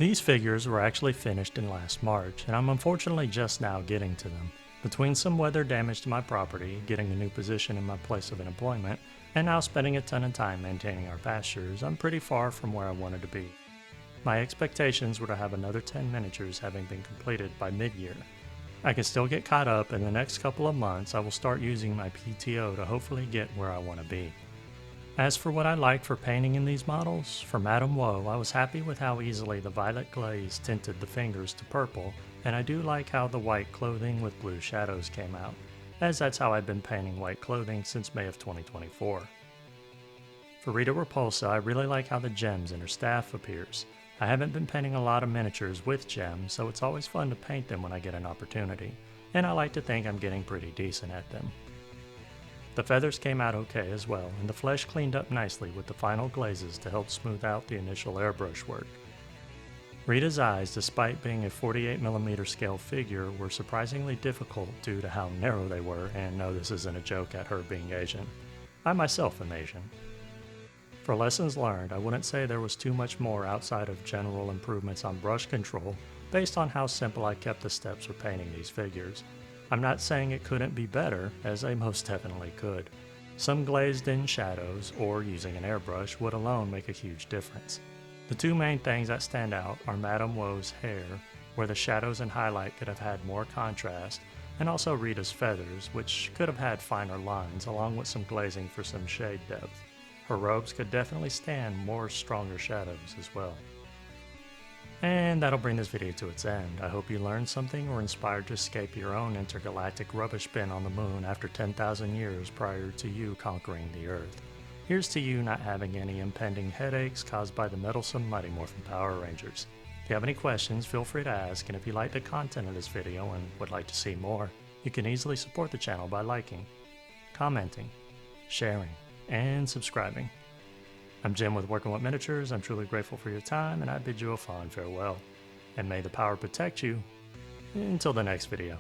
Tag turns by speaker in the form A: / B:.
A: These figures were actually finished in last March, and I'm unfortunately just now getting to them. Between some weather damage to my property, getting a new position in my place of employment, and now spending a ton of time maintaining our pastures, I'm pretty far from where I wanted to be. My expectations were to have another 10 miniatures having been completed by mid-year. I can still get caught up, and in the next couple of months I will start using my PTO to hopefully get where I want to be. As for what I liked for painting in these models, for Madame Woe I was happy with how easily the violet glaze tinted the fingers to purple, and I do like how the white clothing with blue shadows came out, as that's how I've been painting white clothing since May of 2024. For Rita Repulsa, I really like how the gems in her staff appears. I haven't been painting a lot of miniatures with gems, so it's always fun to paint them when I get an opportunity, and I like to think I'm getting pretty decent at them. The feathers came out okay as well, and the flesh cleaned up nicely with the final glazes to help smooth out the initial airbrush work. Rita's eyes, despite being a 48mm scale figure, were surprisingly difficult due to how narrow they were, and no, this isn't a joke at her being Asian. I myself am Asian. For lessons learned, I wouldn't say there was too much more outside of general improvements on brush control based on how simple I kept the steps for painting these figures. I'm not saying it couldn't be better, as they most definitely could. Some glazed in shadows, or using an airbrush, would alone make a huge difference. The two main things that stand out are Madame Woe's hair, where the shadows and highlight could have had more contrast, and also Rita's feathers, which could have had finer lines, along with some glazing for some shade depth. Her robes could definitely stand more stronger shadows as well. And that'll bring this video to its end. I hope you learned something or inspired to escape your own intergalactic rubbish bin on the moon after 10,000 years prior to you conquering the Earth. Here's to you not having any impending headaches caused by the meddlesome Mighty Morphin Power Rangers. If you have any questions, feel free to ask, and if you like the content of this video and would like to see more, you can easily support the channel by liking, commenting, sharing, and subscribing. I'm Jim with Working with Miniatures. I'm truly grateful for your time, and I bid you a fond farewell. And may the power protect you until the next video.